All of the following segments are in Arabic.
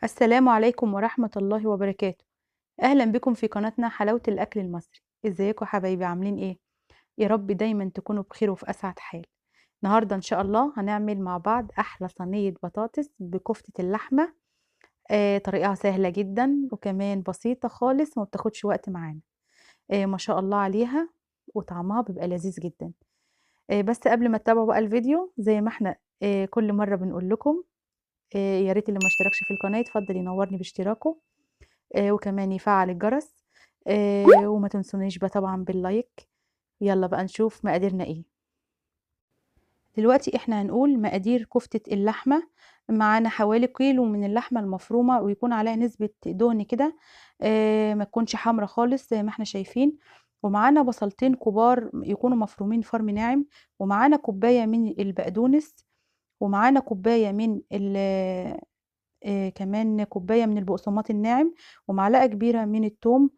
السلام عليكم ورحمة الله وبركاته. أهلا بكم في قناتنا حلاوة الأكل المصري. ازيكم حبايبي عاملين ايه؟ يا رب دايما تكونوا بخير وفي أسعد حال. النهاردة إن شاء الله هنعمل مع بعض أحلى صينية بطاطس بكفتة اللحمة. طريقها سهلة جدا وكمان بسيطة خالص وما بتاخدش وقت معانا. ما شاء الله عليها. وطعمها بيبقى لذيذ جدا. بس قبل ما تتابعوا بقى الفيديو زي ما احنا كل مرة بنقول لكم. يا ريت اللي ما اشتركش في القناة يتفضل ينورني باشتراكه. وكمان يفعّل الجرس. وما تنسونيش بقى طبعًا باللايك. يالّا بقى نشوف مقاديرنا إيه. دلوقتي إحنا هنقول مقادير كفتة اللحمة. معانا حوالي كيلو من اللحمة المفرومة ويكون عليها نسبة دهن كده. ما تكونش حمرا خالص زي ما إحنا شايفين. ومعانا بصلتين كبار يكونوا مفرومين فرم ناعم. ومعانا كوباية من البقدونس. ومعانا كوباية من كمان كوباية من البقسماط الناعم. ومعلقة كبيرة من التوم.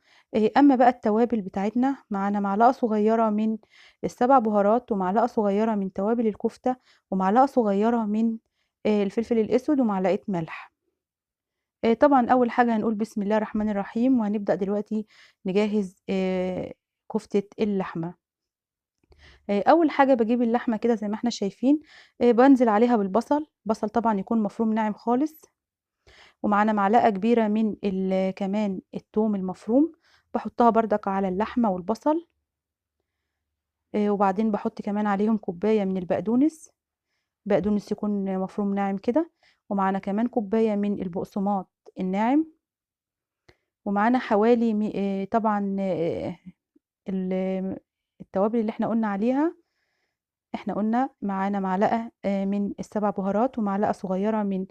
أمّا بقى التوابل بتاعتنا معانا معلقة صغيرة من السبع بهارات ومعلقة صغيرة من توابل الكفتة ومعلقة صغيرة من الفلفل الأسود ومعلقة ملح. طبعًا أول حاجة هنقول بسم الله الرحمن الرحيم وهنبدأ دلوقتي نجهّز كفتة اللحمة. أول حاجة باجيب اللحمة كده زي ما إحنا شايفين. بانزل عليها بالبصل، بصل طبعًا يكون مفروم ناعم خالص. ومعانا معلقة كبيرة من كمان التوم المفروم. باحطها بردك على اللحمة والبصل. وبعدين باحط كمان عليهم كوباية من البقدونس. بقدونس يكون مفروم ناعم كده. ومعانا كمان كوباية من البقسماط الناعم. ومعانا حوالي طبعًا ال التوابل اللي إحنا قُلنا عليها. إحنا قُلنا معانا معلقة من السبع بهارات ومعلقة صغيرة من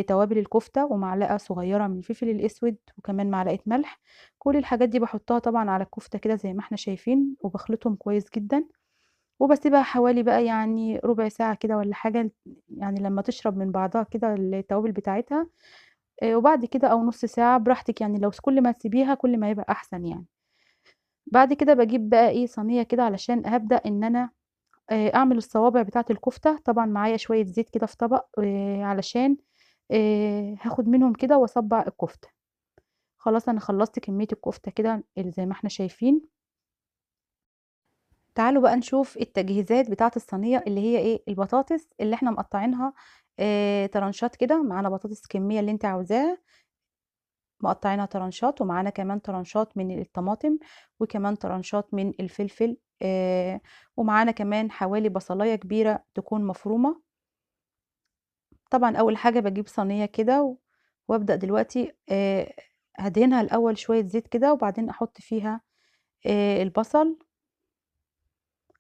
توابل الكفتة ومعلقة صغيرة من الفلفل الأسود وكمان معلقة ملح. كل الحاجات دي باحطها طبعًا على الكفتة كده زي ما إحنا شايفين وباخلطهم كويس جدًا. وباسيبها حوالي بقى يعني ربع ساعة كده والّا حاجة يعني لمّا تشرب من بعضها كده التوابل بتاعتها. وبعد كده أو نُص ساعة براحتك يعني لو كل ما تسيبيها كل ما يبقى أحسن يعني. بعد كده باجيب بقى إيه صينية كده علشان هابدأ إن أنا أعمل الصوابع بتاعة الكفتة. طبعًا معايا شوية زيت كده في طبق علشان هاخد منهم كده وأصبّع الكفتة. خلاص أنا خلّصت كمية الكفتة كده زي ما إحنا شايفين. تعالوا بقى نشوف التجهيزات بتاعة الصينية اللي هي إيه، البطاطس اللي إحنا مقطّعينها طرنشات كده. معانا بطاطس الكمية اللي أنتِ عاوزاها مقطّعينها طرنشات. ومعانا كمان طرنشات من الطماطم وكمان طرنشات من الفلفل. ومعانا كمان حوالي بصلاية كبيرة تكون مفرومة. طبعًا أول حاجة باجيب صينية كده وأبدأ دلوقتي هادهنها الأول شوية زيت كده وبعدين أحط فيها البصل.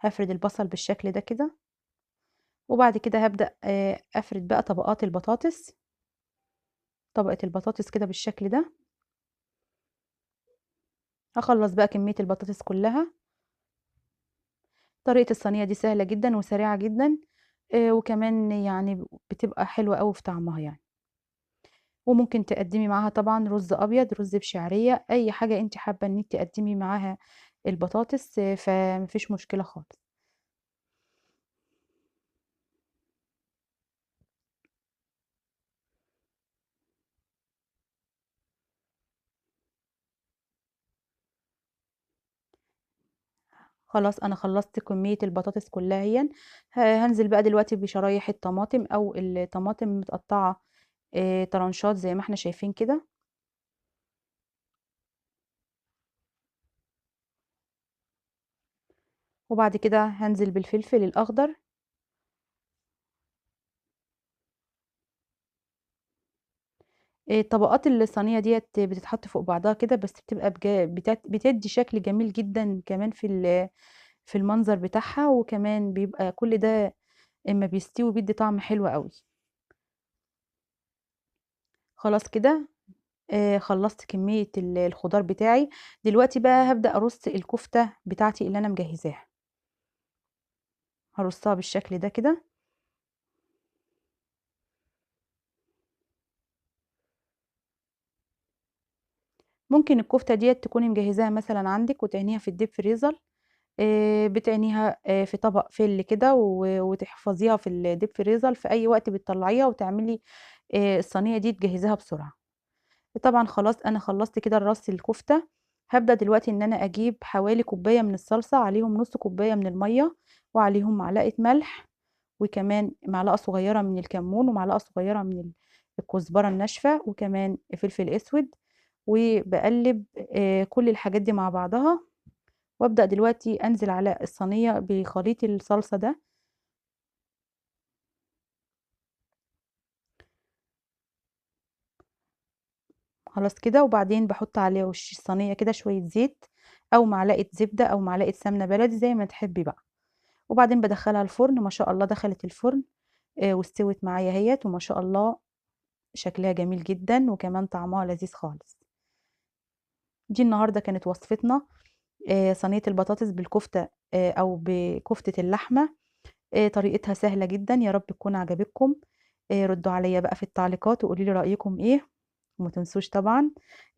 هافرد البصل بالشكل ده كده. وبعد كده هابدأ أفرد بقى طبقات البطاطس. طبقة البطاطس كده بالشكل ده. هاخلّص بقى كمية البطاطس كلّها. طريقة الصينية دي سهلة جدًا وسريعة جدًا. وكمان يعني بتبقى حلوة أوي في طعمها يعني. وممكن تقدّمي معاها طبعًا رز أبيض، رز بشعرية، أي حاجة أنتِ حابة إن أنتِ تقدّمي معاها البطاطس. فما فيش مشكلة خالص. خلاص أنا خلّصت كمية البطاطس كلّها أهيًا. هانزل بقى دلوقتي بشرايح الطماطم أو الطماطم متقطّعة طرنشات زي ما إحنا شايفين كده. وبعد كده هانزل بالفلفل الأخضر. طبقات الصينية ديّة بتتحط فوق بعضها كده بس بتبقى بتدّي شكل جميل جدًا كمان في المنظر بتاعها. وكمان بيبقى كل ده أمّا بيستوي بيدّي طعم حلو أوي. خلاص كده خلّصت كمية الخضار بتاعي. دلوقتي بقى هابدأ أرُص الكفتة بتاعتي اللي أنا مجهّزاها. هارصّها بالشكل ده كده. ممكن الكفتة ديّة تكوني مجهّزاها مثلًا عندِك وتعينيها في الdeep freezer. بتعينيها في طبق فِل كده وتحفظيها في الdeep freezer في أي وقت بتطلّعيها وتعملي الصينية دي تجهّزيها بسرعة. طبعًا خلاص أنا خلّصت كده الرَّس الكفتة، هابدأ دلوقتي إن أنا أجيب حوالي كوباية من الصلصة، عليهم نُص كوباية من المَيّة، وعليهم معلقة ملح، وكمان معلقة صغيرة من الكمون، ومعلقة صغيرة من الكزبرة الناشفة، وكمان فلفل أسود، وباقلّب كل الحاجات دي مع بعضها، وابدأ دلوقتي أنزل على الصينية بخليط الصلصة ده. خلاص كده، وبعدين باحط على وش الصينية كده شوية زيت، أو معلقة زبدة، أو معلقة سمنة بلدي زي ما تحبي بقى، وبعدين بادخّلها الفرن. ما شاء الله دخلت الفرن واستوت معايا أهيّة، وما شاء الله شكلها جميل جدًا، وكمان طعمها لذيذ خالص. دي النهارده كانت وصفتنا صينية البطاطس بالكفتة أو بكفتة اللحمة. طريقتها سهلة جدًا، يا رب تكون عجبتكم. ردوا عليَّ بقى في التعليقات وقولوا لي رأيكم إيه، وما تنسوش طبعًا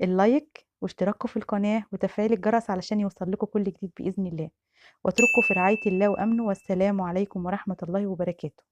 اللايك واشتراككم في القناة وتفعيل الجرس علشان يوصل لكم كل جديد بإذن الله، واترككم في رعاية الله وأمنه، والسلام عليكم ورحمة الله وبركاته.